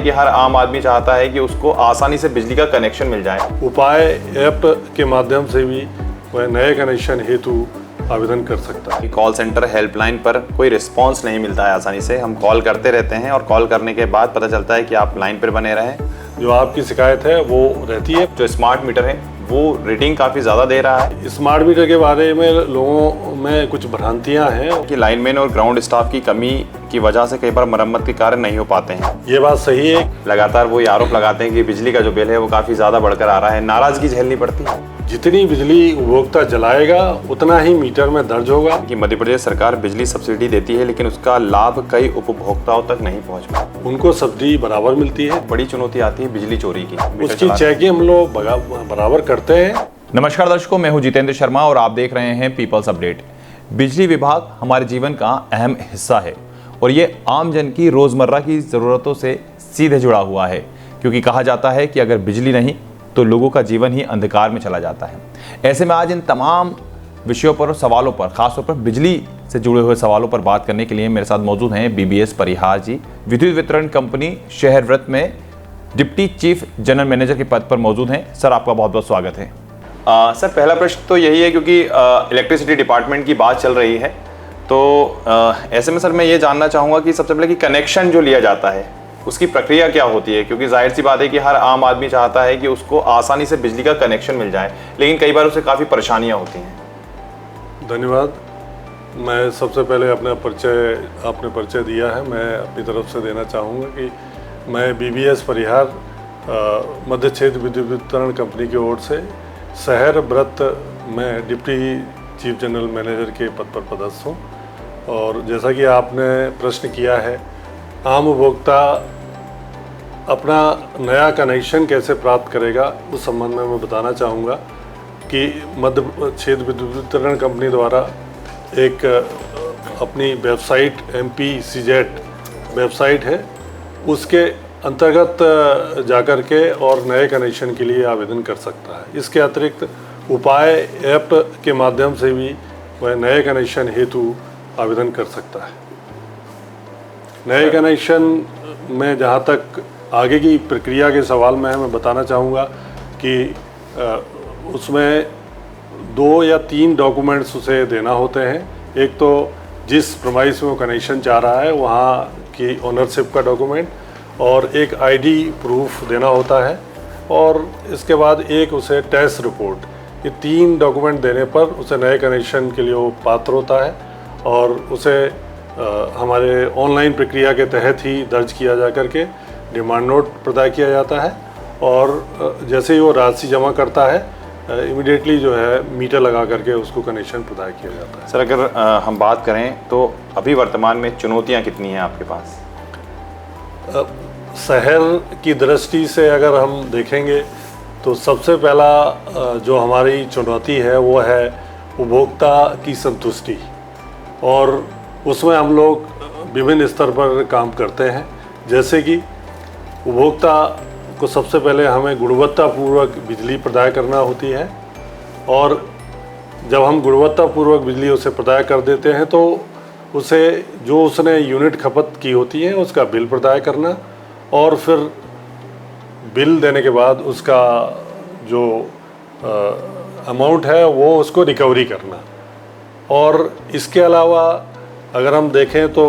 कि हर आम आदमी चाहता है कि उसको आसानी से बिजली का कनेक्शन मिल जाए। उपाय ऐप के माध्यम से भी वह नए कनेक्शन हेतु आवेदन कर सकता है। कॉल सेंटर हेल्पलाइन पर कोई रिस्पांस नहीं मिलता है आसानी से। हम कॉल करते रहते हैं और कॉल करने के बाद पता चलता है कि आप लाइन पर बने रहें। जो आपकी शिकायत है वो रहती है। जो स्मार्ट मीटर है वो रीडिंग काफ़ी ज़्यादा दे रहा है। स्मार्ट मीटर के बारे में लोगों में कुछ भ्रांतियां हैं कि लाइनमैन और ग्राउंड स्टाफ की कमी की वजह से कई बार मरम्मत के कार्य नहीं हो पाते हैं। ये बात सही है। लगातार वो आरोप लगाते हैं कि बिजली का जो बिल है वो काफ़ी ज़्यादा बढ़कर आ रहा है। नाराज़गी झेलनी पड़ती है। जितनी बिजली उपभोक्ता जलाएगा उतना ही मीटर में दर्ज होगा। कि मध्य प्रदेश सरकार बिजली सब्सिडी देती है लेकिन उसका लाभ कई उपभोक्ताओं तक नहीं पहुंच पाता। उनको सब्सिडी बराबर मिलती है। बड़ी चुनौती आती है बिजली चोरी की। उसकी चेकिंग हम लोग बराबर करते हैं। नमस्कार दर्शकों, मैं हूं जितेंद्र शर्मा और आप देख रहे हैं पीपल्स अपडेट। बिजली विभाग हमारे जीवन का अहम हिस्सा है और ये आम जन की रोजमर्रा की जरूरतों से सीधे जुड़ा हुआ है, क्योंकि कहा जाता है कि अगर बिजली नहीं तो लोगों का जीवन ही अंधकार में चला जाता है। ऐसे में आज इन तमाम विषयों पर और सवालों पर, खासतौर पर बिजली से जुड़े हुए सवालों पर बात करने के लिए मेरे साथ मौजूद हैं BBS परिहार जी, विद्युत वितरण कंपनी शहर व्रत में डिप्टी चीफ जनरल मैनेजर के पद पर मौजूद हैं। सर, आपका बहुत बहुत स्वागत है। सर, पहला प्रश्न तो यही है, क्योंकि इलेक्ट्रिसिटी डिपार्टमेंट की बात चल रही है, तो ऐसे में सर मैं ये जानना चाहूँगा कि सबसे पहले कि कनेक्शन जो लिया जाता है उसकी प्रक्रिया क्या होती है, क्योंकि जाहिर सी बात है कि हर आम आदमी चाहता है कि उसको आसानी से बिजली का कनेक्शन मिल जाए, लेकिन कई बार उसे काफ़ी परेशानियाँ होती हैं। धन्यवाद। मैं सबसे पहले आपने परिचय दिया है, मैं अपनी तरफ से देना चाहूँगा कि मैं BBS परिहार मध्य क्षेत्र विद्युत वितरण कंपनी की ओर से शहर व्रत में डिप्टी चीफ जनरल मैनेजर के पद पर पदस्थ हूँ। और जैसा कि आपने प्रश्न किया है, आम उपभोक्ता अपना नया कनेक्शन कैसे प्राप्त करेगा, उस संबंध में मैं बताना चाहूँगा कि मध्य क्षेत्र विद्युत वितरण कंपनी द्वारा एक अपनी वेबसाइट MPCZ वेबसाइट है, उसके अंतर्गत जाकर के और नए कनेक्शन के लिए आवेदन कर सकता है। इसके अतिरिक्त उपाय ऐप के माध्यम से भी वह नए कनेक्शन हेतु आवेदन कर सकता है। नए कनेक्शन में जहाँ तक आगे की प्रक्रिया के सवाल में है, मैं बताना चाहूँगा कि उसमें 2 या 3 डॉक्यूमेंट्स उसे देना होते हैं। एक तो जिस प्रीमाइस में वो कनेक्शन चाह रहा है वहाँ की ओनरशिप का डॉक्यूमेंट, और एक ID प्रूफ देना होता है, और इसके बाद एक उसे टैक्स रिपोर्ट। ये 3 डॉक्यूमेंट देने पर उसे नए कनेक्शन के लिए वो पात्र होता है और उसे हमारे ऑनलाइन प्रक्रिया के तहत ही दर्ज किया जा करके डिमांड नोट प्रदान किया जाता है, और जैसे ही वो राशि जमा करता है इमीडिएटली जो है मीटर लगा करके उसको कनेक्शन प्रदान किया जाता है। सर, अगर हम बात करें तो अभी वर्तमान में चुनौतियाँ कितनी हैं आपके पास? शहर की दृष्टि से अगर हम देखेंगे तो सबसे पहला जो हमारी चुनौती है वो है उपभोक्ता की संतुष्टि, और उसमें हम लोग विभिन्न स्तर पर काम करते हैं। जैसे कि उपभोक्ता को सबसे पहले हमें गुणवत्तापूर्वक बिजली प्रदान करना होती है, और जब हम गुणवत्तापूर्वक बिजली उसे प्रदान कर देते हैं तो उसे जो उसने यूनिट खपत की होती है उसका बिल प्रदान करना, और फिर बिल देने के बाद उसका जो अमाउंट है वो उसको रिकवरी करना। और इसके अलावा अगर हम देखें तो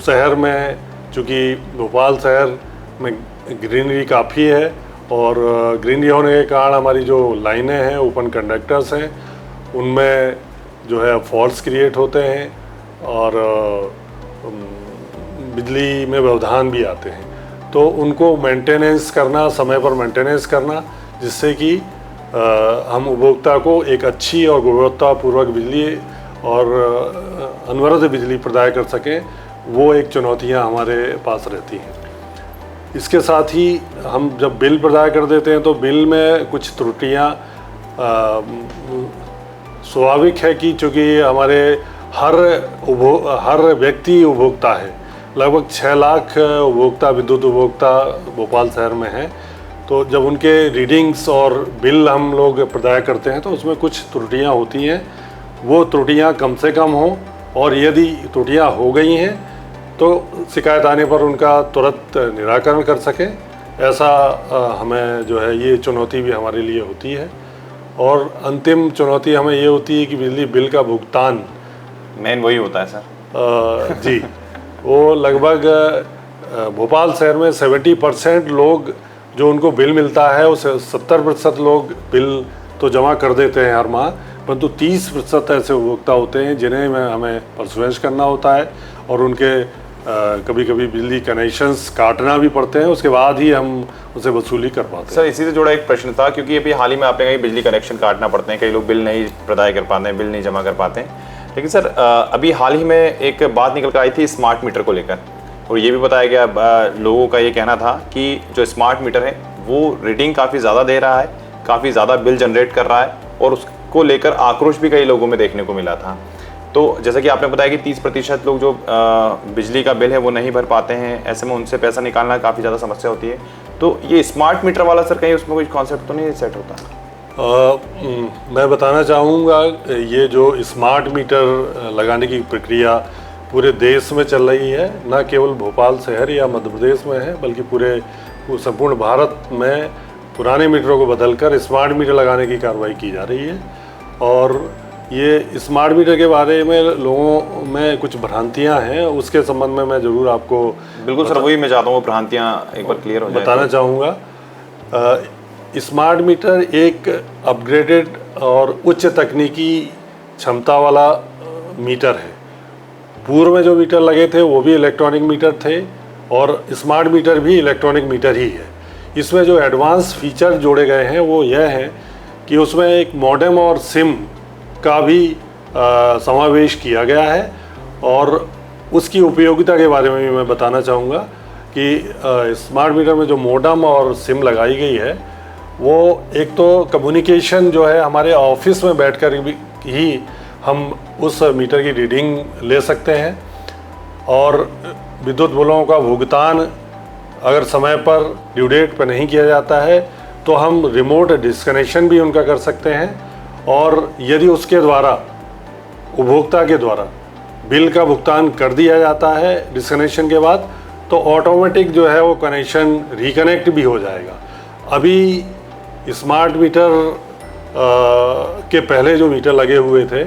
शहर में, चूँकि भोपाल शहर में ग्रीनरी काफ़ी है, और ग्रीनरी होने के कारण हमारी जो लाइनें हैं, ओपन कंडक्टर्स हैं, उनमें जो है फॉल्स क्रिएट होते हैं और बिजली में व्यवधान भी आते हैं। तो उनको मेंटेनेंस करना, समय पर मेंटेनेंस करना, जिससे कि हम उपभोक्ता को एक अच्छी और गुणवत्तापूर्वक बिजली और अनवरत बिजली प्रदान कर सकें, वो एक चुनौतियां हमारे पास रहती हैं। इसके साथ ही हम जब बिल प्रदान कर देते हैं तो बिल में कुछ त्रुटियां स्वाभाविक है कि चूँकि हमारे हर व्यक्ति उपभोक्ता है, लगभग 6 लाख उपभोक्ता, विद्युत उपभोक्ता भोपाल शहर में हैं। तो जब उनके रीडिंग्स और बिल हम लोग प्रदान करते हैं तो उसमें कुछ त्रुटियां होती हैं। वो त्रुटियां कम से कम हों, और यदि त्रुटियां हो गई हैं तो शिकायत आने पर उनका तुरंत निराकरण कर सकें, ऐसा हमें जो है ये चुनौती भी हमारे लिए होती है। और अंतिम चुनौती हमें ये होती है कि बिजली बिल का भुगतान मेन वही होता है सर। जी, वो लगभग भोपाल शहर में 70% लोग जो उनको बिल मिलता है उस 70% लोग बिल तो जमा कर देते हैं हर माह, परंतु 30% ऐसे उपभोक्ता होते हैं जिन्हें हमें परसुएंस करना होता है और उनके कभी कभी बिजली कनेक्शंस काटना भी पड़ते हैं, उसके बाद ही हम उसे वसूली कर पाते हैं। सर इसी से जुड़ा एक प्रश्न था, क्योंकि अभी हाल ही में आपने कहीं बिजली कनेक्शन काटना पड़ते हैं, कई लोग बिल नहीं प्रदाय कर पाते हैं, बिल नहीं जमा कर पाते हैं। लेकिन सर अभी हाल ही में एक बात निकल कर आई थी स्मार्ट मीटर को लेकर, और ये भी बताया गया, लोगों का ये कहना था कि जो स्मार्ट मीटर है वो रीडिंग काफ़ी ज़्यादा दे रहा है, काफ़ी ज़्यादा बिल जनरेट कर रहा है, और उसको लेकर आक्रोश भी कई लोगों में देखने को मिला था। तो जैसा कि आपने बताया कि 30% लोग जो बिजली का बिल है वो नहीं भर पाते हैं, ऐसे में उनसे पैसा निकालना काफ़ी ज़्यादा समस्या होती है। तो ये स्मार्ट मीटर वाला सर कहीं उसमें कोई कॉन्सेप्ट तो नहीं सेट होता? मैं बताना चाहूँगा, ये जो स्मार्ट मीटर लगाने की प्रक्रिया पूरे देश में चल रही है, न केवल भोपाल शहर या मध्य प्रदेश में है, बल्कि पूरे संपूर्ण भारत में पुराने मीटरों को बदलकर स्मार्ट मीटर लगाने की कार्रवाई की जा रही है। और ये स्मार्ट मीटर के बारे में लोगों में कुछ भ्रांतियां हैं, उसके संबंध में मैं ज़रूर आपको बिल्कुल सर वही मैं चाहता हूँ, भ्रांतियाँ एक बार क्लियर हो जाए बताना चाहूँगा। स्मार्ट मीटर एक अपग्रेडेड और उच्च तकनीकी क्षमता वाला मीटर है। पूर्व में जो मीटर लगे थे वो भी इलेक्ट्रॉनिक मीटर थे, और स्मार्ट मीटर भी इलेक्ट्रॉनिक मीटर ही है। इसमें जो एडवांस फीचर जोड़े गए हैं वो यह है कि उसमें एक मॉडेम और सिम का भी समावेश किया गया है, और उसकी उपयोगिता के बारे में भी मैं बताना चाहूँगा कि स्मार्ट मीटर में जो मॉडेम और सिम लगाई गई है वो एक तो कम्युनिकेशन जो है हमारे ऑफिस में बैठकर ही हम उस मीटर की रीडिंग ले सकते हैं, और विद्युत बिलों का भुगतान अगर समय पर ड्यू डेट पर नहीं किया जाता है तो हम रिमोट डिस्कनेक्शन भी उनका कर सकते हैं। और यदि उसके द्वारा उपभोक्ता के द्वारा बिल का भुगतान कर दिया जाता है डिस्कनेक्शन के बाद, तो ऑटोमेटिक जो है वो कनेक्शन रिकनेक्ट भी हो जाएगा। अभी स्मार्ट मीटर के पहले जो मीटर लगे हुए थे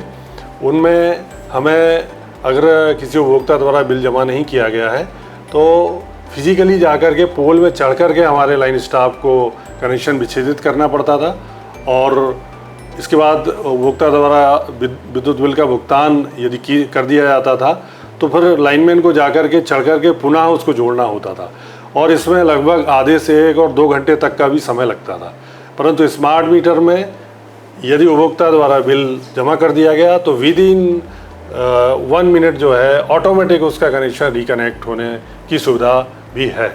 उनमें हमें अगर किसी उपभोक्ता द्वारा बिल जमा नहीं किया गया है तो फिजिकली जाकर के पोल में चढ़ कर के हमारे लाइन स्टाफ को कनेक्शन विच्छेदित करना पड़ता था, और इसके बाद उपभोक्ता द्वारा विद्युत बिल का भुगतान यदि कर दिया जाता था तो फिर लाइनमैन को जाकर के चढ़ कर के पुनः उसको जोड़ना होता था, और इसमें लगभग आधे से 1 और 2 घंटे तक का भी समय लगता था। परंतु स्मार्ट मीटर में यदि उपभोक्ता द्वारा बिल जमा कर दिया गया तो विद इन 1 मिनट जो है ऑटोमेटिक उसका कनेक्शन रिकनेक्ट होने की सुविधा भी है।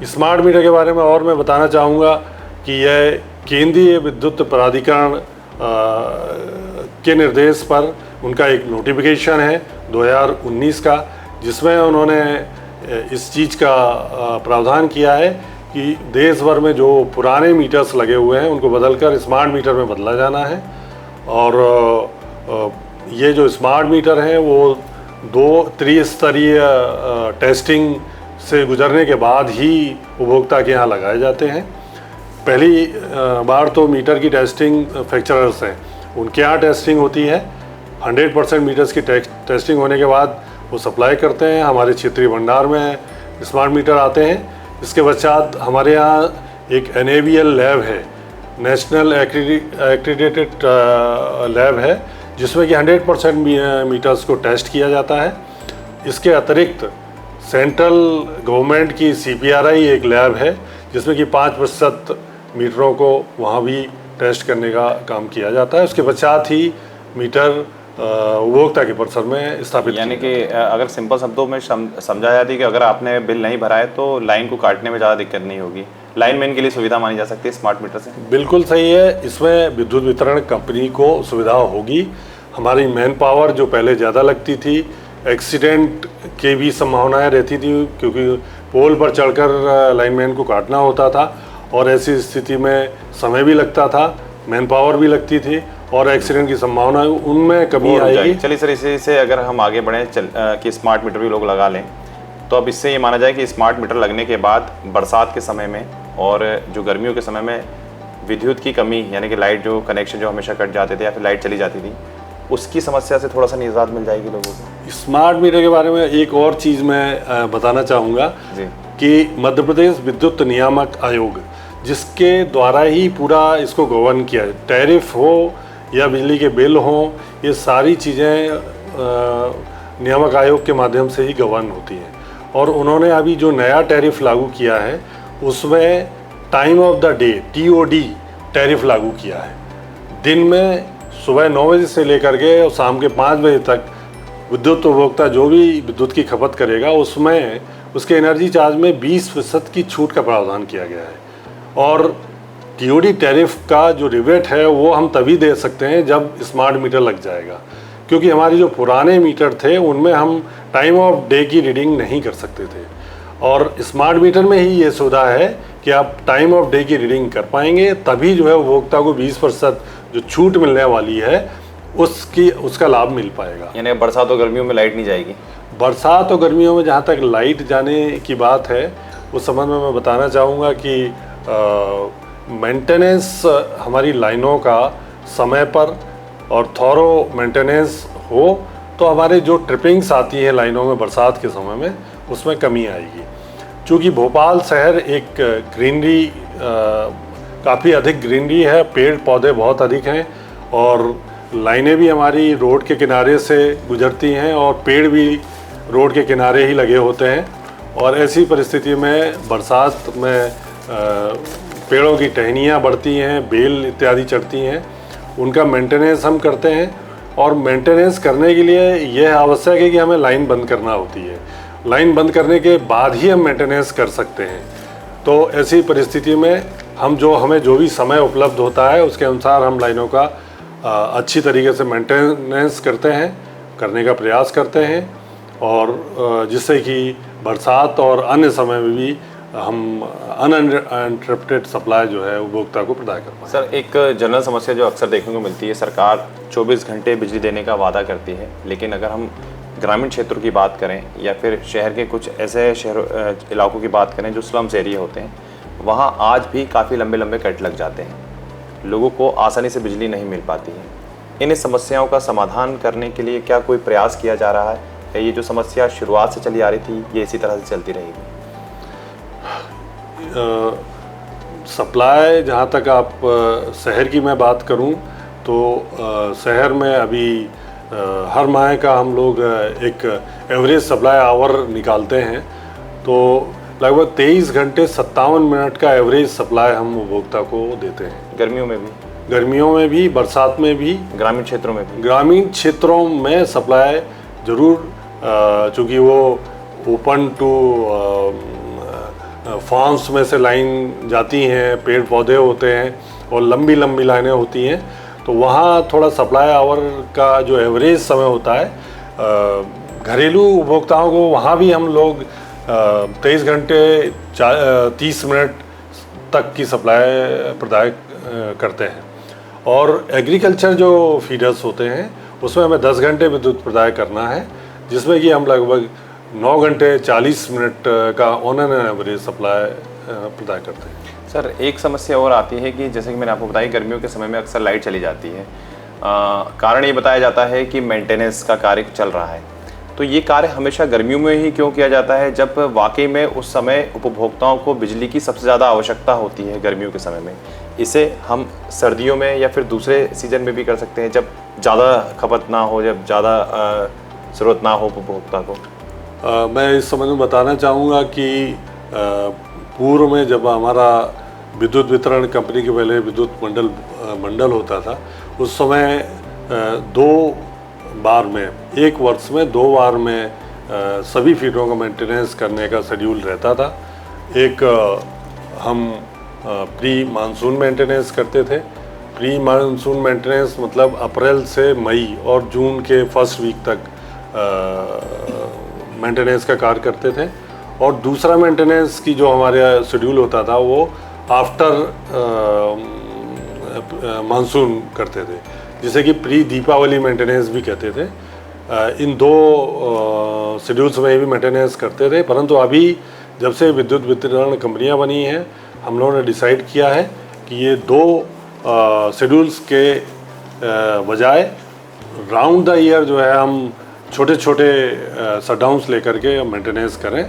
स्मार्ट मीटर के बारे में और मैं बताना चाहूँगा कि यह केंद्रीय विद्युत प्राधिकरण के निर्देश पर उनका एक नोटिफिकेशन है 2019 का, जिसमें उन्होंने इस चीज़ का प्रावधान किया है कि देश भर में जो पुराने मीटर्स लगे हुए हैं उनको बदलकर स्मार्ट मीटर में बदला जाना है। और ये जो स्मार्ट मीटर हैं वो 2 त्रिस्तरीय टेस्टिंग से गुजरने के बाद ही उपभोक्ता के यहाँ लगाए जाते हैं। पहली बार तो मीटर की टेस्टिंग मैन्युफैक्चरर्स हैं उनके यहाँ टेस्टिंग होती है, 100% मीटर्स की टेस्टिंग होने के बाद वो सप्लाई करते हैं, हमारे क्षेत्रीय भंडार में स्मार्ट मीटर आते हैं। इसके पश्चात हमारे यहाँ एक NABL लैब है, नेशनल एक्रीडेटेड लैब है, जिसमें कि 100% मीटर्स को टेस्ट किया जाता है। इसके अतिरिक्त सेंट्रल गवर्नमेंट की CPRI एक लैब है जिसमें कि 5% मीटरों को वहाँ भी टेस्ट करने का काम किया जाता है। उसके पश्चात ही मीटर उपभोक्ता के परिसर में स्थापित, यानी कि अगर सिंपल शब्दों में समझा जाती है कि अगर आपने बिल नहीं भरा है तो लाइन को काटने में ज़्यादा दिक्कत नहीं होगी, लाइनमैन के लिए सुविधा मानी जा सकती है स्मार्ट मीटर से। बिल्कुल सही है, इसमें विद्युत वितरण कंपनी को सुविधा होगी। हमारी मैन पावर जो पहले ज़्यादा लगती थी, एक्सीडेंट की भी संभावनाएं रहती थी क्योंकि पोल पर चढ़कर लाइनमैन को काटना होता था, और ऐसी स्थिति में समय भी लगता था, मैन पावर भी लगती थी, और एक्सीडेंट की संभावना उनमें कमी आएगी। चलिए सर, इसी से अगर हम आगे बढ़ें कि स्मार्ट मीटर भी लोग लगा लें, तो अब इससे ये माना जाए कि स्मार्ट मीटर लगने के बाद बरसात के समय में और जो गर्मियों के समय में विद्युत की कमी, यानी कि लाइट जो कनेक्शन जो हमेशा कट जाते थे या फिर लाइट चली जाती थी, उसकी समस्या से थोड़ा सा निजात मिल जाएगी लोगों को। स्मार्ट मीटर के बारे में एक और चीज़ मैं बताना चाहूँगा जी। कि मध्य प्रदेश विद्युत नियामक आयोग, जिसके द्वारा ही पूरा इसको गवर्न किया है, टैरिफ हो या बिजली के बिल हो, ये सारी चीज़ें नियामक आयोग के माध्यम से ही गवर्न होती हैं। और उन्होंने अभी जो नया टैरिफ लागू किया है उसमें time of the day TOD tariff लागू किया है। दिन में सुबह 9 बजे से लेकर के और शाम के 5 बजे तक विद्युत उपभोक्ता जो भी विद्युत की खपत करेगा उसमें उसके एनर्जी चार्ज में 20% की छूट का प्रावधान किया गया है। और TOD टैरिफ का जो रिबेट है वो हम तभी दे सकते हैं जब स्मार्ट मीटर लग जाएगा, क्योंकि हमारे जो पुराने मीटर थे उनमें हम टाइम ऑफ डे की रीडिंग नहीं कर सकते थे। और स्मार्ट मीटर में ही ये सुविधा है कि आप टाइम ऑफ डे की रीडिंग कर पाएंगे, तभी जो है उपभोक्ता को 20% जो छूट मिलने वाली है उसका लाभ मिल पाएगा। यानी बरसात और गर्मियों में लाइट नहीं जाएगी। बरसात और गर्मियों में जहाँ तक लाइट जाने की बात है उस संबंध में मैं बताना चाहूँगा कि मेंटेनेंस हमारी लाइनों का समय पर और थॉरो मेंटेनेंस हो तो हमारे जो ट्रिपिंग्स आती है लाइनों में बरसात के समय में उसमें कमी आएगी। चूँकि भोपाल शहर एक ग्रीनरी काफ़ी अधिक ग्रीनरी है, पेड़ पौधे बहुत अधिक हैं और लाइनें भी हमारी रोड के किनारे से गुजरती हैं और पेड़ भी रोड के किनारे ही लगे होते हैं। और ऐसी परिस्थिति में बरसात में पेड़ों की टहनियाँ बढ़ती हैं, बेल इत्यादि चढ़ती हैं, उनका मेंटेनेंस हम करते हैं। और मेंटेनेंस करने के लिए यह आवश्यक है कि हमें लाइन बंद करना होती है। लाइन बंद करने के बाद ही हम मेंटेनेंस कर सकते हैं। तो ऐसी परिस्थिति में हमें जो भी समय उपलब्ध होता है उसके अनुसार हम लाइनों का अच्छी तरीके से मेंटेनेंस करने का प्रयास करते हैं और जिससे कि बरसात और अन्य समय में भी हम अनइंटरप्टेड सप्लाई जो है उपभोक्ता को प्रदान कर पाएं। सर, एक जनरल समस्या जो अक्सर देखने को मिलती है, सरकार 24 घंटे बिजली देने का वादा करती है, लेकिन अगर हम ग्रामीण क्षेत्रों की बात करें या फिर शहर के कुछ ऐसे इलाकों की बात करें जो स्लम्स एरिया होते हैं, वहाँ आज भी काफ़ी लंबे लंबे कट लग जाते हैं, लोगों को आसानी से बिजली नहीं मिल पाती है। इन समस्याओं का समाधान करने के लिए क्या कोई प्रयास किया जा रहा है या ये जो समस्या शुरुआत से चली आ रही थी ये इसी तरह से चलती रहेगी? सप्लाई, जहाँ तक आप शहर की मैं बात करूँ तो शहर में अभी हर माह का हम लोग एक एवरेज सप्लाई आवर निकालते हैं, तो लगभग 23 घंटे 57 मिनट का एवरेज सप्लाई हम उपभोक्ता को देते हैं। गर्मियों में भी, बरसात में भी, ग्रामीण क्षेत्रों में भी। ग्रामीण क्षेत्रों में सप्लाई जरूर, चूँकि वो ओपन टू फार्म्स में से लाइन जाती हैं, पेड़ पौधे होते हैं और लंबी लंबी लाइनें होती हैं, तो वहाँ थोड़ा सप्लाई आवर का जो एवरेज समय होता है, घरेलू उपभोक्ताओं को वहाँ भी हम लोग 23 घंटे 30 मिनट तक की सप्लाई प्रदान करते हैं। और एग्रीकल्चर जो फीडर्स होते हैं उसमें हमें 10 घंटे विद्युत प्रदान करना है, जिसमें कि हम लगभग 9 घंटे 40 मिनट का ऑन एन एवरेज सप्लाई प्रदान करते हैं। सर, एक समस्या और आती है कि जैसे कि मैंने आपको बताया, गर्मियों के समय में अक्सर लाइट चली जाती है। कारण ये बताया जाता है कि मेंटेनेंस का कार्य चल रहा है, तो ये कार्य हमेशा गर्मियों में ही क्यों किया जाता है, जब वाकई में उस समय उपभोक्ताओं को बिजली की सबसे ज़्यादा आवश्यकता होती है गर्मियों के समय में? इसे हम सर्दियों में या फिर दूसरे सीजन में भी कर सकते हैं, जब ज़्यादा खपत ना हो, जब ज़्यादा ज़रूरत ना हो उपभोक्ता को। मैं इस संबंध में बताना चाहूँगा कि पूर्व में जब हमारा विद्युत वितरण कंपनी के पहले विद्युत मंडल होता था, उस समय 2 बार में, एक वर्ष में 2 बार में सभी फीडरों का मेंटेनेंस करने का शेड्यूल रहता था। एक हम प्री मानसून मेंटेनेंस करते थे। प्री मानसून मेंटेनेंस मतलब अप्रैल से मई और जून के फर्स्ट वीक तक मेंटेनेंस का कार्य करते थे। और दूसरा मेंटेनेंस की जो हमारा शेड्यूल होता था वो आफ्टर मानसून करते थे, जिसे कि प्री दीपावली मेंटेनेंस भी कहते थे। इन दो शेड्यूल्स में भी मेंटेनेंस करते थे, परंतु अभी जब से विद्युत वितरण कंपनियां बनी हैं हम लोगों ने डिसाइड किया है कि ये दो शेड्यूल्स के बजाय राउंड द ईयर जो है हम छोटे छोटे शटडाउन्स लेकर के मेंटेनेंस करें,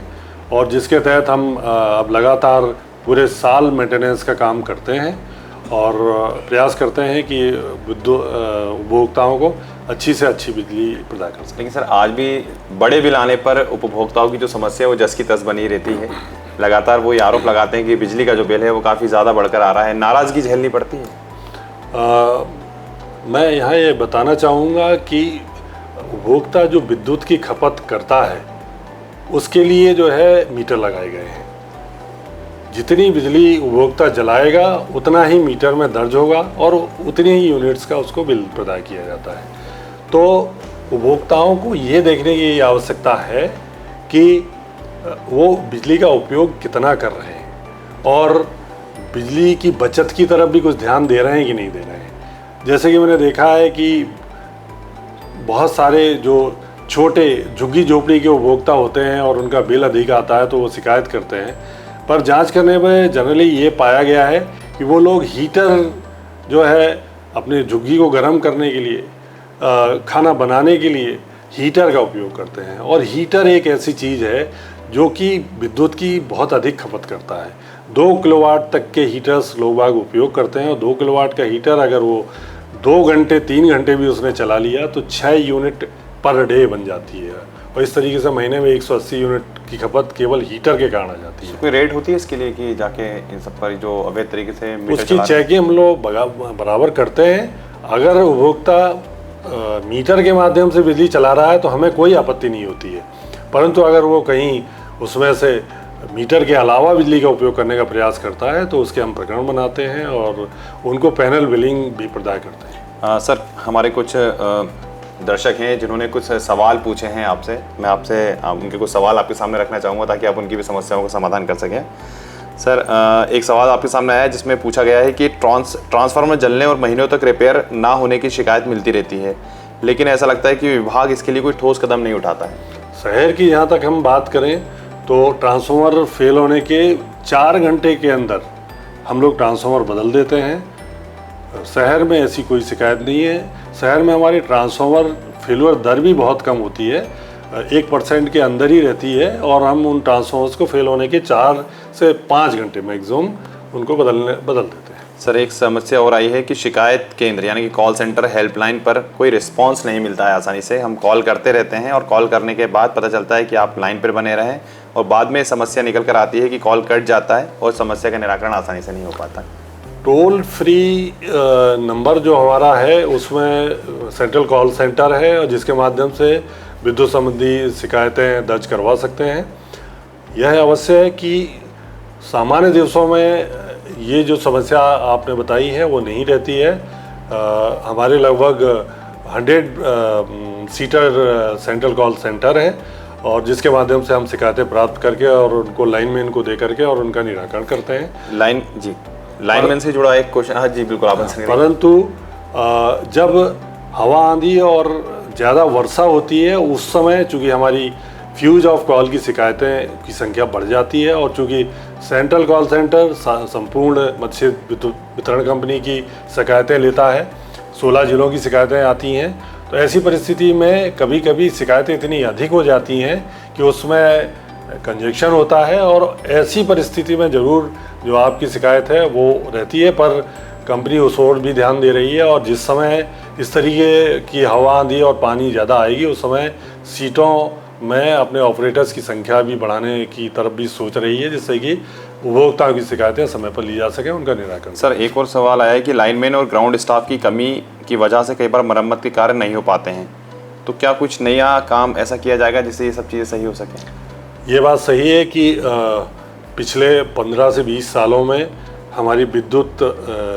और जिसके तहत हम अब लगातार पूरे साल मेंटेनेंस का काम करते हैं और प्रयास करते हैं कि विद्युत उपभोक्ताओं को अच्छी से अच्छी बिजली प्रदान कर सकें। लेकिन सर आज भी बड़े बिल आने पर उपभोक्ताओं की जो समस्या है वो जस की तस बनी रहती है। लगातार वो ये आरोप लगाते हैं कि बिजली का जो बिल है वो काफ़ी ज़्यादा बढ़कर आ रहा है, नाराज़गी झेलनी पड़ती है। मैं यहाँ ये बताना चाहूँगा कि उपभोक्ता जो विद्युत की खपत करता है उसके लिए जो है मीटर लगाए गए हैं। जितनी बिजली उपभोक्ता जलाएगा उतना ही मीटर में दर्ज होगा और उतनी ही यूनिट्स का उसको बिल प्रदान किया जाता है। तो उपभोक्ताओं को ये देखने की आवश्यकता है कि वो बिजली का उपयोग कितना कर रहे हैं और बिजली की बचत की तरफ भी कुछ ध्यान दे रहे हैं कि नहीं दे रहे हैं। जैसे कि मैंने देखा है कि बहुत सारे जो छोटे झुग्गी झोपड़ी के उपभोक्ता होते हैं और उनका बिल अधिक आता है तो वो शिकायत करते हैं, पर जांच करने में जनरली ये पाया गया है कि वो लोग हीटर जो है अपने झुग्गी को गर्म करने के लिए, खाना बनाने के लिए हीटर का उपयोग करते हैं। और हीटर एक ऐसी चीज़ है जो कि विद्युत की बहुत अधिक खपत करता है। 2 किलोवाट तक के हीटर्स लोग बाग उपयोग करते हैं और 2 किलोवाट का हीटर अगर वो 2 घंटे 3 घंटे भी उसने चला लिया तो 6 यूनिट पर डे बन जाती है, और इस तरीके से महीने में 180 यूनिट की खपत केवल हीटर के कारण आ जाती है। कोई रेट होती है इसके लिए कि जाके इन सब पर जो अवैध तरीके से उसकी चेकिंग हम लोग बराबर करते हैं। अगर उपभोक्ता मीटर के माध्यम से बिजली चला रहा है तो हमें कोई आपत्ति नहीं होती है, परंतु अगर वो कहीं उसमें से मीटर के अलावा बिजली का उपयोग करने का प्रयास करता है तो उसके हम प्रकरण बनाते हैं और उनको पैनल बिलिंग भी प्रदान करते हैं। सर हमारे कुछ दर्शक हैं जिन्होंने कुछ सवाल पूछे हैं आपसे। मैं आपसे उनके कुछ सवाल आपके सामने रखना चाहूँगा ताकि आप उनकी भी समस्याओं का समाधान कर सकें। सर एक सवाल आपके सामने आया है जिसमें पूछा गया है कि ट्रांसफार्मर जलने और महीनों तक रिपेयर ना होने की शिकायत मिलती रहती है, लेकिन ऐसा लगता है कि विभाग इसके लिए कोई ठोस कदम नहीं उठाता है। शहर की यहाँ तक हम बात करें तो ट्रांसफार्मर फेल होने के 4 घंटे के अंदर हम लोग ट्रांसफार्मर बदल देते हैं। शहर में ऐसी कोई शिकायत नहीं है। शहर में हमारी ट्रांसफार्मर फेलुअर दर भी बहुत कम होती है, 1% के अंदर ही रहती है, और हम उन ट्रांसफार्मर्स को फेल होने के 4 से 5 घंटे मैक्सिमम उनको बदल देते हैं। सर एक समस्या और आई है कि शिकायत केंद्र यानी कि कॉल सेंटर हेल्पलाइन पर कोई रिस्पांस नहीं मिलता है आसानी से। हम कॉल करते रहते हैं और कॉल करने के बाद पता चलता है कि आप लाइन पर बने रहें और बाद में समस्या निकल कर आती है कि कॉल कट जाता है और समस्या का निराकरण आसानी से नहीं हो पाता। टोल फ्री नंबर जो हमारा है उसमें सेंट्रल कॉल सेंटर है और जिसके माध्यम से विद्युत संबंधी शिकायतें दर्ज करवा सकते हैं। यह अवश्य है कि सामान्य दिवसों में ये जो समस्या आपने बताई है वो नहीं रहती है। हमारे लगभग 100 सीटर सेंट्रल कॉल सेंटर है और जिसके माध्यम से हम शिकायतें प्राप्त करके और उनको लाइनमैन को दे करके और उनका निराकरण करते हैं। लाइनमैन से जुड़ा एक क्वेश्चन। हाँ जी बिल्कुल, आप परंतु जब हवा आंधी और ज़्यादा वर्षा होती है उस समय चूँकि हमारी फ्यूज ऑफ कॉल की शिकायतें की संख्या बढ़ जाती है और चूँकि सेंट्रल कॉल सेंटर संपूर्ण मत्स्य विद्युत वितरण कंपनी की शिकायतें लेता है, 16 जिलों की शिकायतें आती हैं, तो ऐसी परिस्थिति में कभी कभी शिकायतें इतनी अधिक हो जाती हैं कि उसमें कंजेक्शन होता है और ऐसी परिस्थिति में ज़रूर जो आपकी शिकायत है वो रहती है, पर कंपनी उस ओर भी ध्यान दे रही है और जिस समय इस तरीके की हवा आंधी और पानी ज़्यादा आएगी उस समय सीटों में अपने ऑपरेटर्स की संख्या भी बढ़ाने की तरफ भी सोच रही है जिससे कि उपभोक्ताओं की शिकायतें समय पर ली जा सके, उनका निराकरण। सर एक और सवाल आया है कि लाइनमैन और ग्राउंड स्टाफ की कमी की वजह से कई बार मरम्मत के कार्य नहीं हो पाते हैं, तो क्या कुछ नया काम ऐसा किया जाएगा जिससे ये सब चीज़ें सही हो सकें? ये बात सही है कि पिछले 15 से 20 सालों में हमारी विद्युत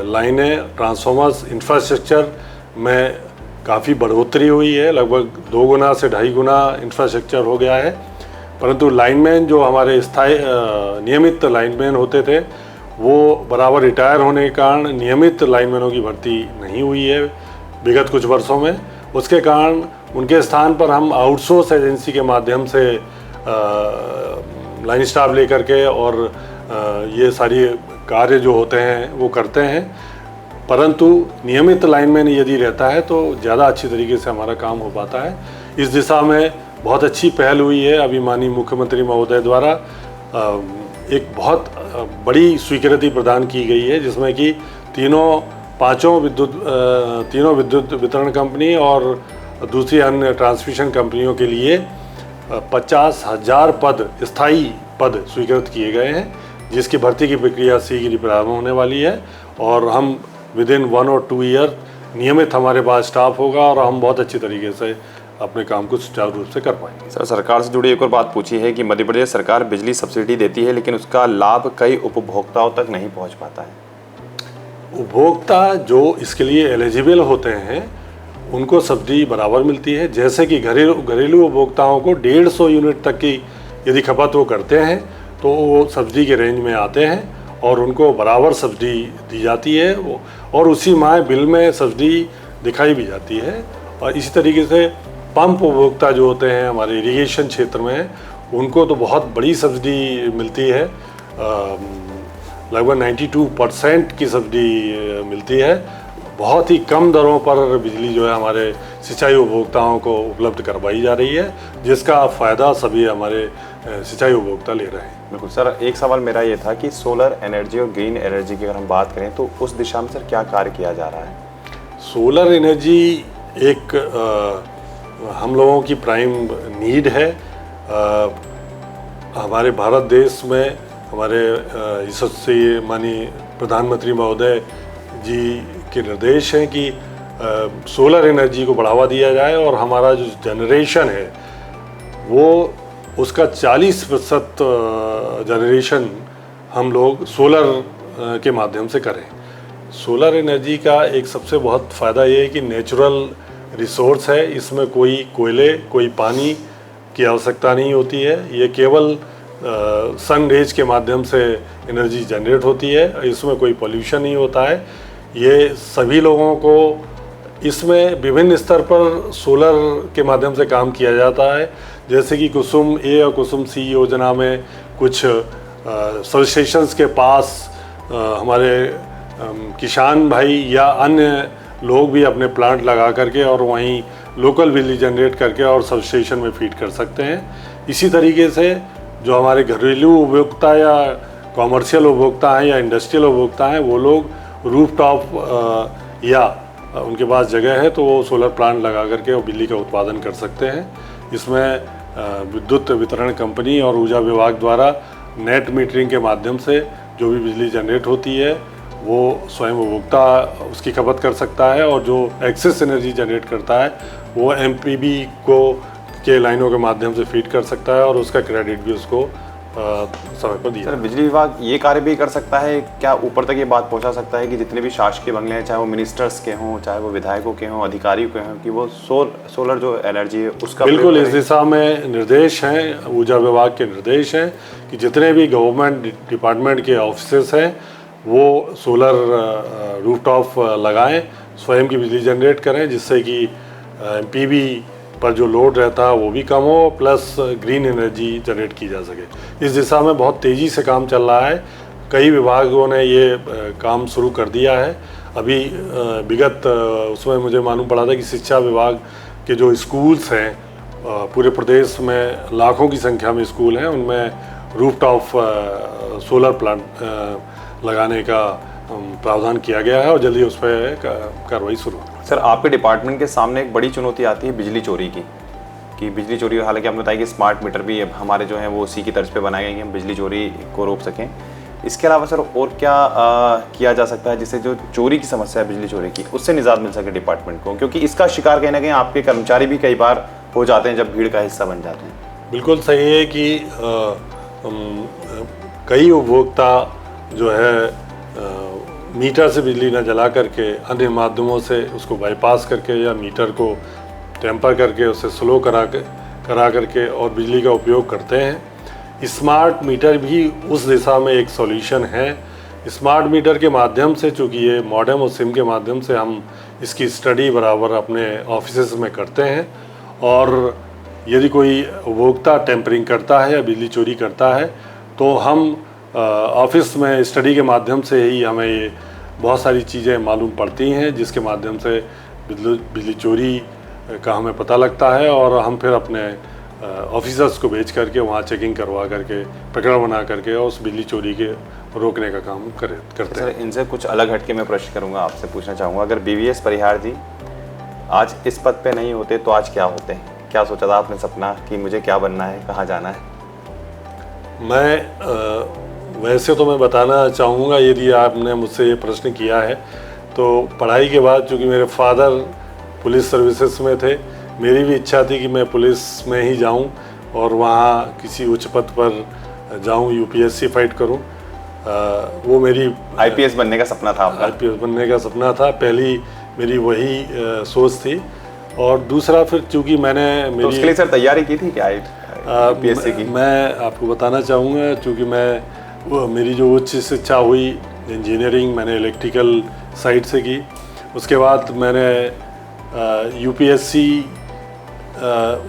लाइनें, ट्रांसफार्मर्स, इंफ्रास्ट्रक्चर में काफ़ी बढ़ोतरी हुई है। लगभग 2 गुना से 2.5 गुना इंफ्रास्ट्रक्चर हो गया है, परंतु लाइनमैन जो हमारे स्थायी नियमित लाइनमैन होते थे वो बराबर रिटायर होने के कारण नियमित लाइनमैनों की भर्ती नहीं हुई है विगत कुछ वर्षों में। उसके कारण उनके स्थान पर हम आउटसोर्स एजेंसी के माध्यम से लाइन स्टाफ लेकर के और ये सारी कार्य जो होते हैं वो करते हैं। परंतु नियमित लाइनमैन यदि रहता है तो ज़्यादा अच्छी तरीके से हमारा काम हो पाता है। इस दिशा में बहुत अच्छी पहल हुई है। अभी माननीय मुख्यमंत्री महोदय द्वारा एक बहुत बड़ी स्वीकृति प्रदान की गई है, जिसमें कि तीनों विद्युत वितरण कंपनी और दूसरी अन्य ट्रांसमिशन कंपनियों के लिए 50,000 पद, स्थायी पद स्वीकृत किए गए हैं, जिसकी भर्ती की प्रक्रिया शीघ्र प्रारंभ होने वाली है। और हम विदिन 1 और 2 ईयर नियमित हमारे पास स्टाफ होगा और हम बहुत अच्छी तरीके से अपने काम को सुचारू रूप से कर पाएंगे। सर, सरकार से जुड़ी एक और बात पूछी है कि मध्य प्रदेश सरकार बिजली सब्सिडी देती है, लेकिन उसका लाभ कई उपभोक्ताओं तक नहीं पहुंच पाता है। उपभोक्ता जो इसके लिए एलिजिबल होते हैं उनको सब्सिडी बराबर मिलती है। जैसे कि घरेलू उपभोक्ताओं को 150 यूनिट तक की यदि खपत वो करते हैं तो वो सब्सिडी के रेंज में आते हैं और उनको बराबर सब्सिडी दी जाती है और उसी माह बिल में सब्सिडी दिखाई भी जाती है। और इसी तरीके से पंप उपभोक्ता जो होते हैं हमारे इरिगेशन क्षेत्र में, उनको तो बहुत बड़ी सब्सिडी मिलती है, लगभग 92% की सब्सिडी मिलती है। बहुत ही कम दरों पर बिजली जो है हमारे सिंचाई उपभोक्ताओं को उपलब्ध करवाई जा रही है, जिसका फ़ायदा सभी हमारे सिंचाई उपभोक्ता ले रहे हैं। बिल्कुल सर, एक सवाल मेरा ये था कि सोलर एनर्जी और ग्रीन एनर्जी की अगर हम बात करें तो उस दिशा में सर क्या कार्य किया जा रहा है? सोलर एनर्जी एक हम लोगों की प्राइम नीड है। हमारे भारत देश में हमारे यशस्वी माननीय प्रधानमंत्री महोदय जी के निर्देश हैं कि सोलर एनर्जी को बढ़ावा दिया जाए और हमारा जो जनरेशन है वो उसका 40% जनरेशन हम लोग सोलर के माध्यम से करें। सोलर एनर्जी का एक सबसे बहुत फ़ायदा ये है कि नेचुरल रिसोर्स है, इसमें कोई कोयले, कोई पानी की आवश्यकता नहीं होती है। ये केवल सन रेज के माध्यम से एनर्जी जनरेट होती है, इसमें कोई पोल्यूशन नहीं होता है। ये सभी लोगों को इसमें विभिन्न स्तर पर सोलर के माध्यम से काम किया जाता है। जैसे कि कुसुम ए और कुसुम सी योजना में कुछ सब स्टेशंस के पास हमारे किसान भाई या अन्य लोग भी अपने प्लांट लगा करके और वहीं लोकल बिजली जनरेट करके और सब स्टेशन में फीड कर सकते हैं। इसी तरीके से जो हमारे घरेलू उपभोक्ता या कॉमर्शियल उपभोक्ता हैं या इंडस्ट्रियल उपभोक्ता हैं, वो लोग रूफटॉप या उनके पास जगह है तो वो सोलर प्लांट लगा करके वो बिजली का उत्पादन कर सकते हैं। इसमें विद्युत वितरण कंपनी और ऊर्जा विभाग द्वारा नेट मीटरिंग के माध्यम से जो भी बिजली जनरेट होती है वो स्वयं उपभोक्ता उसकी खपत कर सकता है और जो एक्सेस एनर्जी जनरेट करता है वो एमपीबी के लाइनों के माध्यम से फीड कर सकता है और उसका क्रेडिट भी उसको समय पर दिया। सर, बिजली विभाग ये कार्य भी कर सकता है क्या? ऊपर तक ये बात पहुंचा सकता है कि जितने भी शासकीय बंगले हैं, चाहे वो मिनिस्टर्स के हों, चाहे वो विधायकों के हों, अधिकारियों के हों, कि वो सोलर जो एनर्जी है उसका बिल्कुल इस दिशा में निर्देश हैं, ऊर्जा विभाग के निर्देश हैं कि जितने भी गवर्नमेंट डिपार्टमेंट के ऑफिसेस हैं वो सोलर रूफटॉप लगाएं, स्वयं की बिजली जनरेट करें, जिससे कि एमपीबी पर जो लोड रहता है वो भी कम हो, प्लस ग्रीन एनर्जी जनरेट की जा सके। इस दिशा में बहुत तेज़ी से काम चल रहा है। कई विभागों ने ये काम शुरू कर दिया है। अभी विगत उसमें मुझे मालूम पड़ा था कि शिक्षा विभाग के जो स्कूल्स हैं, पूरे प्रदेश में लाखों की संख्या में स्कूल हैं, उनमें रूफटॉप सोलर प्लांट लगाने का प्रावधान किया गया है और जल्दी उस पर कार्रवाई शुरू होगी। सर, आपके डिपार्टमेंट के सामने एक बड़ी चुनौती आती है बिजली चोरी की, कि बिजली चोरी, हालांकि आपने बताया कि स्मार्ट मीटर भी हमारे जो हैं वो उसी की तर्ज पे बनाए गए हैं, हम बिजली चोरी को रोक सकें। इसके अलावा सर और क्या किया जा सकता है जिससे जो चोरी की समस्या है बिजली चोरी की, उससे निजात मिल सके डिपार्टमेंट को? क्योंकि इसका शिकार कहीं ना कहीं आपके कर्मचारी भी कई बार हो जाते हैं जब भीड़ का हिस्सा बन जाते हैं। बिल्कुल सही है कि कई उपभोक्ता जो है मीटर से बिजली न जला करके अन्य माध्यमों से उसको बाईपास करके या मीटर को टेम्पर करके उसे स्लो करा करके और बिजली का उपयोग करते हैं। स्मार्ट मीटर भी उस दिशा में एक सॉल्यूशन है। स्मार्ट मीटर के माध्यम से, चूँकि ये मॉडेम और सिम के माध्यम से हम इसकी स्टडी बराबर अपने ऑफिसेस में करते हैं और यदि कोई उपभोक्ता टेम्परिंग करता है या बिजली चोरी करता है तो हम ऑफिस में स्टडी के माध्यम से ही हमें ये बहुत सारी चीज़ें मालूम पड़ती हैं, जिसके माध्यम से बिजली चोरी का हमें पता लगता है और हम फिर अपने ऑफिसर्स को भेज करके वहाँ चेकिंग करवा करके प्रकरण बना करके और उस बिजली चोरी के रोकने का काम करते हैं। सर, इनसे कुछ अलग हटके मैं प्रश्न करूँगा, आपसे पूछना चाहूँगा, अगर BVS परिहार जी आज इस पद पे नहीं होते तो आज क्या होते हैं? क्या सोचा था आपने सपना कि मुझे क्या बनना है, कहाँ जाना है? वैसे तो मैं बताना चाहूँगा, यदि आपने मुझसे ये प्रश्न किया है तो पढ़ाई के बाद चूँकि मेरे फादर पुलिस सर्विसेज में थे, मेरी भी इच्छा थी कि मैं पुलिस में ही जाऊं और वहाँ किसी उच्च पद पर जाऊं, UPSC फाइट करूं। वो मेरी IPS बनने का सपना था आपका? IPS बनने का सपना था, पहली मेरी वही सोच थी। और दूसरा फिर चूँकि मैंने तो उसके लिए सर तैयारी की थी क्या UPSC की? मैं आपको बताना चाहूँगा, चूँकि मेरी जो उच्च शिक्षा हुई इंजीनियरिंग मैंने इलेक्ट्रिकल साइड से की, उसके बाद मैंने UPSC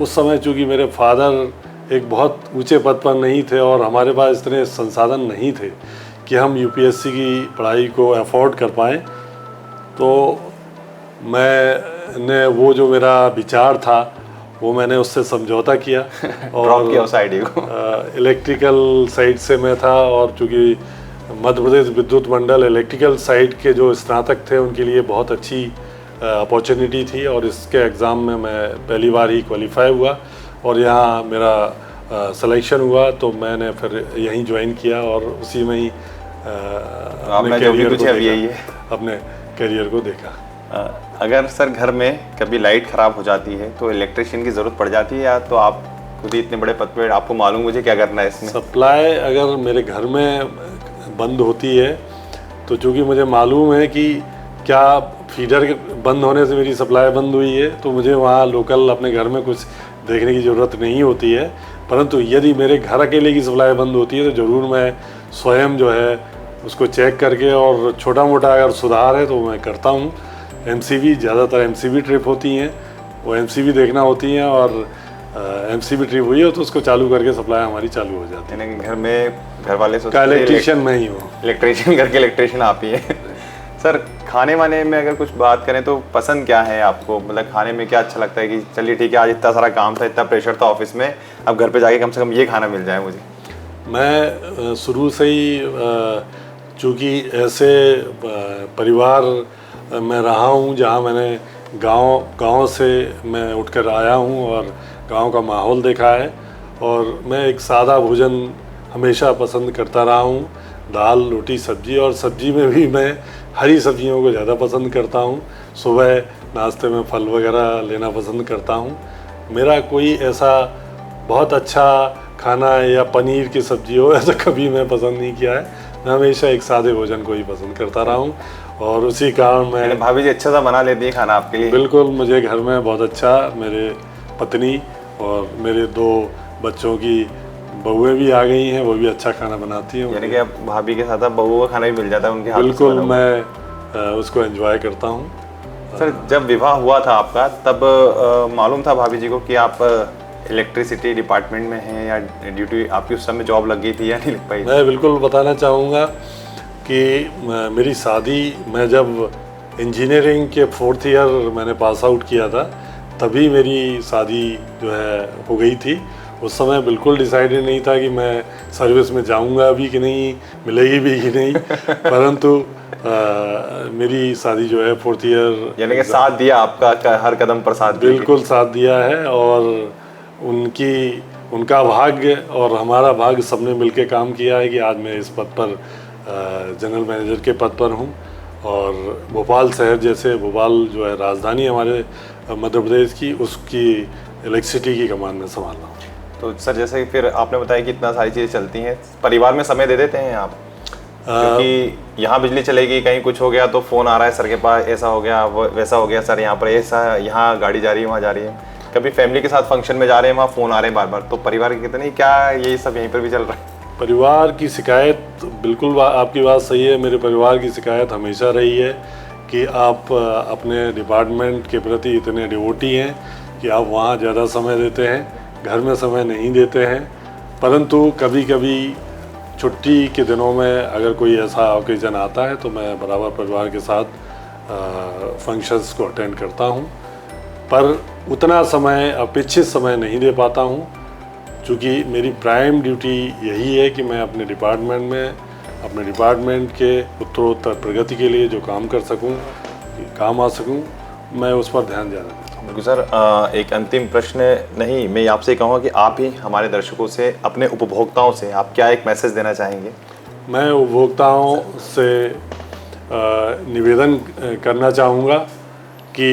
उस समय चूँकि मेरे फादर एक बहुत ऊंचे पद पर नहीं थे और हमारे पास इतने संसाधन नहीं थे कि हम UPSC की पढ़ाई को अफोर्ड कर पाएँ, तो मैंने वो जो मेरा विचार था वो मैंने उससे समझौता किया और इलेक्ट्रिकल साइड से मैं था। और चूँकि मध्य प्रदेश विद्युत मंडल इलेक्ट्रिकल साइड के जो स्नातक थे उनके लिए बहुत अच्छी अपॉर्चुनिटी थी और इसके एग्ज़ाम में मैं पहली बार ही क्वालिफाई हुआ और यहाँ मेरा सिलेक्शन हुआ, तो मैंने फिर यहीं ज्वाइन किया और उसी में ही अपने करियर को देखा। अगर सर घर में कभी लाइट ख़राब हो जाती है तो इलेक्ट्रिशियन की ज़रूरत पड़ जाती है, या तो आप खुद ही इतने बड़े पद पे, आपको मालूम मुझे क्या करना है इसमें? सप्लाई अगर मेरे घर में बंद होती है तो चूँकि मुझे मालूम है कि क्या फीडर बंद होने से मेरी सप्लाई बंद हुई है, तो मुझे वहाँ लोकल अपने घर में कुछ देखने की ज़रूरत नहीं होती है। परंतु यदि मेरे घर अकेले की सप्लाई बंद होती है तो ज़रूर मैं स्वयं जो है उसको चेक करके, और छोटा मोटा अगर सुधार है तो मैं करता हूँ। MCB ज़्यादातर MCB ट्रिप होती हैं, वो MCB देखना होती हैं और MCB ट्रिप हुई है तो उसको चालू करके सप्लाई हमारी चालू हो जाती है। घर में घर वाले इलेक्ट्रीशियन मैं ही हूँ, इलेक्ट्रीशियन करके इलेक्ट्रीशियन आप ही है। सर, खाने वाने में अगर कुछ बात करें तो पसंद क्या है आपको? मतलब खाने में क्या अच्छा लगता है कि चलिए ठीक है, आज इतना सारा काम था, इतना प्रेशर था ऑफिस में, अब घर पे जाके कम से कम ये खाना मिल जाए मुझे? मैं शुरू से ही चूँकि ऐसे परिवार में रहा हूँ जहाँ मैंने गांव से मैं उठकर आया हूँ और गांव का माहौल देखा है, और मैं एक सादा भोजन हमेशा पसंद करता रहा हूँ। दाल रोटी सब्जी, और सब्जी में भी मैं हरी सब्जियों को ज़्यादा पसंद करता हूँ। सुबह नाश्ते में फल वगैरह लेना पसंद करता हूँ। मेरा कोई ऐसा बहुत अच्छा खाना या पनीर की सब्जी हो ऐसा कभी मैं पसंद नहीं किया है। मैं हमेशा एक सादे भोजन को ही पसंद करता रहा हूँ और उसी कारण मैं। भाभी जी अच्छा सा बना लेती है खाना आपके लिए? बिल्कुल, मुझे घर में बहुत अच्छा, मेरे पत्नी और मेरे 2 बच्चों की बहुएं भी आ गई हैं, वो भी अच्छा खाना बनाती हैं। यानी कि अब भाभी के साथ बहुओं का खाना भी मिल जाता है उनके हाथ से? बिल्कुल, मैं उसको एंजॉय करता हूँ। सर, जब विवाह हुआ था आपका तब मालूम था भाभी जी को कि आप इलेक्ट्रिसिटी डिपार्टमेंट में हैं, या ड्यूटी आपकी उस समय जॉब लग गई थी या नहीं लग पाई? मैं बिल्कुल बताना चाहूँगा कि मेरी शादी, मैं जब इंजीनियरिंग के 4th ईयर मैंने पास आउट किया था तभी मेरी शादी जो है हो गई थी। उस समय बिल्कुल डिसाइडेड नहीं था कि मैं सर्विस में जाऊंगा भी कि नहीं, मिलेगी भी कि नहीं। परंतु मेरी शादी जो है 4th ईयर, यानी कि साथ दिया आपका, हर कदम पर साथ दिया? बिल्कुल साथ दिया है, और उनका भाग्य और हमारा भाग्य सबने मिलकर काम किया है कि आज मैं इस पद पर जनरल मैनेजर के पद पर हूँ। और भोपाल शहर जैसे, भोपाल जो है राजधानी हमारे मध्य प्रदेश की, उसकी इलेक्ट्रिसिटी की कमान में संभाल रहा हूँ। तो सर, जैसे फिर आपने बताया कि इतना सारी चीज़ें चलती हैं, परिवार में समय दे देते हैं आप? क्योंकि यहाँ बिजली चलेगी, कहीं कुछ हो गया तो फ़ोन आ रहा है सर के पास, ऐसा हो गया वैसा हो गया सर, यहाँ पर ऐसा, यहाँ गाड़ी जा रही है, वहाँ जा रही है। कभी फैमिली के साथ फंक्शन में जा रहे हैं, वहाँ फ़ोन आ रहे हैं बार बार, तो परिवार के कहते नहीं क्या यही सब यहीं पर भी चल रहा है? परिवार की शिकायत, बिल्कुल आपकी बात सही है। मेरे परिवार की शिकायत हमेशा रही है कि आप अपने डिपार्टमेंट के प्रति इतने डिवोटी हैं कि आप वहाँ ज़्यादा समय देते हैं, घर में समय नहीं देते हैं। परंतु कभी कभी छुट्टी के दिनों में अगर कोई ऐसा ओकेजन आता है तो मैं बराबर परिवार के साथ फंक्शंस को अटेंड करता हूँ, पर उतना समय, अपेक्षित समय नहीं दे पाता हूँ, क्योंकि मेरी प्राइम ड्यूटी यही है कि मैं अपने डिपार्टमेंट में, अपने डिपार्टमेंट के उत्तरोत्तर प्रगति के लिए जो काम कर सकूँ, काम आ सकूँ, मैं उस पर ध्यान देना चाहता हूँ। बिल्कुल सर, एक अंतिम प्रश्न नहीं, मैं आपसे कहूँगा कि आप ही हमारे दर्शकों से, अपने उपभोक्ताओं से आप क्या एक मैसेज देना चाहेंगे? मैं उपभोक्ताओं से निवेदन करना चाहूँगा कि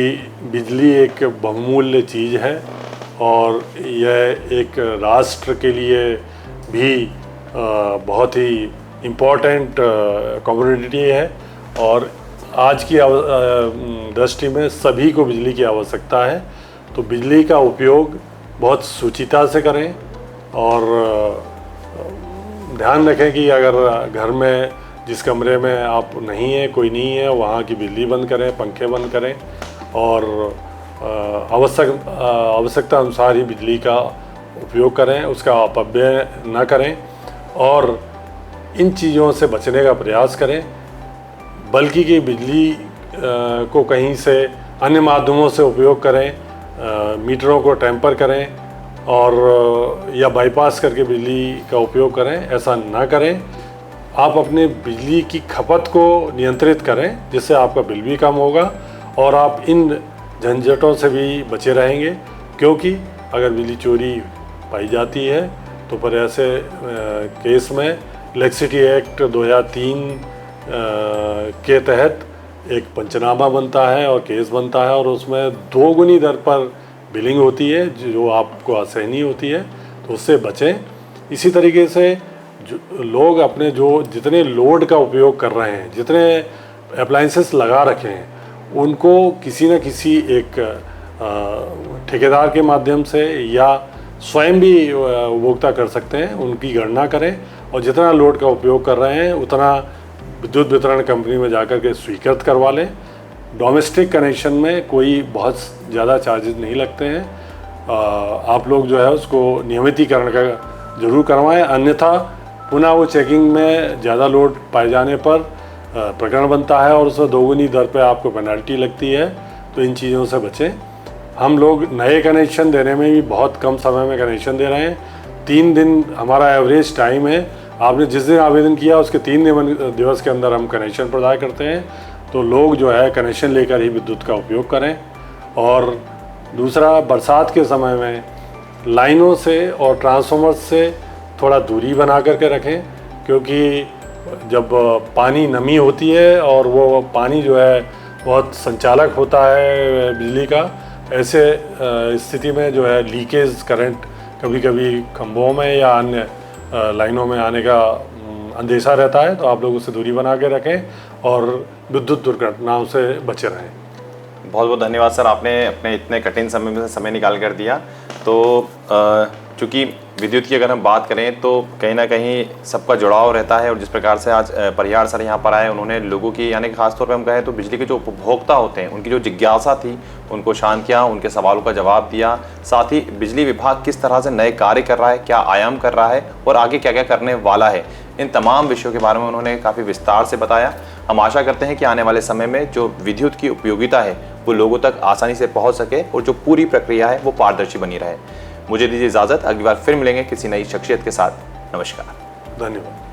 बिजली एक बहुमूल्य चीज़ है और यह एक राष्ट्र के लिए भी बहुत ही इम्पोर्टेंट कमोडिटी है और आज की दृष्टि में सभी को बिजली की आवश्यकता है। तो बिजली का उपयोग बहुत सुचिता से करें और ध्यान रखें कि अगर घर में जिस कमरे में आप नहीं है, कोई नहीं है, वहाँ की बिजली बंद करें, पंखे बंद करें और आवश्यकता अनुसार ही बिजली का उपयोग करें, उसका अपव्यय न करें और इन चीज़ों से बचने का प्रयास करें, बल्कि कि बिजली को कहीं से अन्य माध्यमों से उपयोग करें, मीटरों को टेम्पर करें और या बाईपास करके बिजली का उपयोग करें, ऐसा ना करें। आप अपने बिजली की खपत को नियंत्रित करें, जिससे आपका बिल भी कम होगा और आप इन झंझटों से भी बचे रहेंगे, क्योंकि अगर बिजली चोरी पाई जाती है तो पर ऐसे केस में इलेक्ट्रिसिटी एक्ट 2003 के तहत एक पंचनामा बनता है और केस बनता है और उसमें 2 गुनी दर पर बिलिंग होती है जो आपको असहनीय होती है, तो उससे बचें। इसी तरीके से जो लोग अपने जितने लोड का उपयोग कर रहे हैं, जितने अप्लाइंसेस लगा रखे हैं, उनको किसी न किसी एक ठेकेदार के माध्यम से या स्वयं भी उपभोक्ता कर सकते हैं, उनकी गणना करें और जितना लोड का उपयोग कर रहे हैं उतना विद्युत वितरण कंपनी में जाकर के स्वीकृत करवा लें। डोमेस्टिक कनेक्शन में कोई बहुत ज़्यादा चार्जेस नहीं लगते हैं। आप लोग जो है उसको नियमितीकरण का जरूर करवाएं, अन्यथा पुनः वो चेकिंग में ज़्यादा लोड पाए जाने पर प्रकरण बनता है और उसमें 2 गुनी दर पे आपको पेनल्टी लगती है। तो इन चीज़ों से बचें। हम लोग नए कनेक्शन देने में भी बहुत कम समय में कनेक्शन दे रहे हैं। 3 दिन हमारा एवरेज टाइम है। आपने जिस दिन आवेदन किया उसके 3 दिवस के अंदर हम कनेक्शन प्रदान करते हैं। तो लोग जो है कनेक्शन लेकर ही विद्युत का उपयोग करें। और दूसरा, बरसात के समय में लाइनों से और ट्रांसफार्मर से थोड़ा दूरी बना करके रखें, क्योंकि जब पानी नमी होती है और वो पानी जो है बहुत संचालक होता है बिजली का, ऐसे स्थिति में जो है लीकेज करंट कभी कभी खंभों में या अन्य लाइनों में आने का अंदेशा रहता है। तो आप लोग उससे दूरी बना के रखें और विद्युत दुर्घटनाओं से बचे रहें। बहुत बहुत धन्यवाद सर, आपने अपने इतने कठिन समय में से समय निकाल कर दिया। तो चूँकि विद्युत की अगर हम बात करें तो कहीं ना कहीं सबका जुड़ाव रहता है और जिस प्रकार से आज परिहार सर यहाँ पर आए, उन्होंने लोगों की, यानी खासतौर पर हम कहें तो बिजली के जो उपभोक्ता होते हैं उनकी जो जिज्ञासा थी उनको शांत किया, उनके सवालों का जवाब दिया। साथ ही बिजली विभाग किस तरह से नए कार्य कर रहा है, क्या आयाम कर रहा है और आगे क्या क्या करने वाला है, इन तमाम विषयों के बारे में उन्होंने काफ़ी विस्तार से बताया। हम आशा करते हैं कि आने वाले समय में जो विद्युत की उपयोगिता है वो लोगों तक आसानी से पहुँच सके और जो पूरी प्रक्रिया है वो पारदर्शी बनी रहे। मुझे दीजिए इजाज़त, अगली बार फिर मिलेंगे किसी नई शख्सियत के साथ। नमस्कार, धन्यवाद।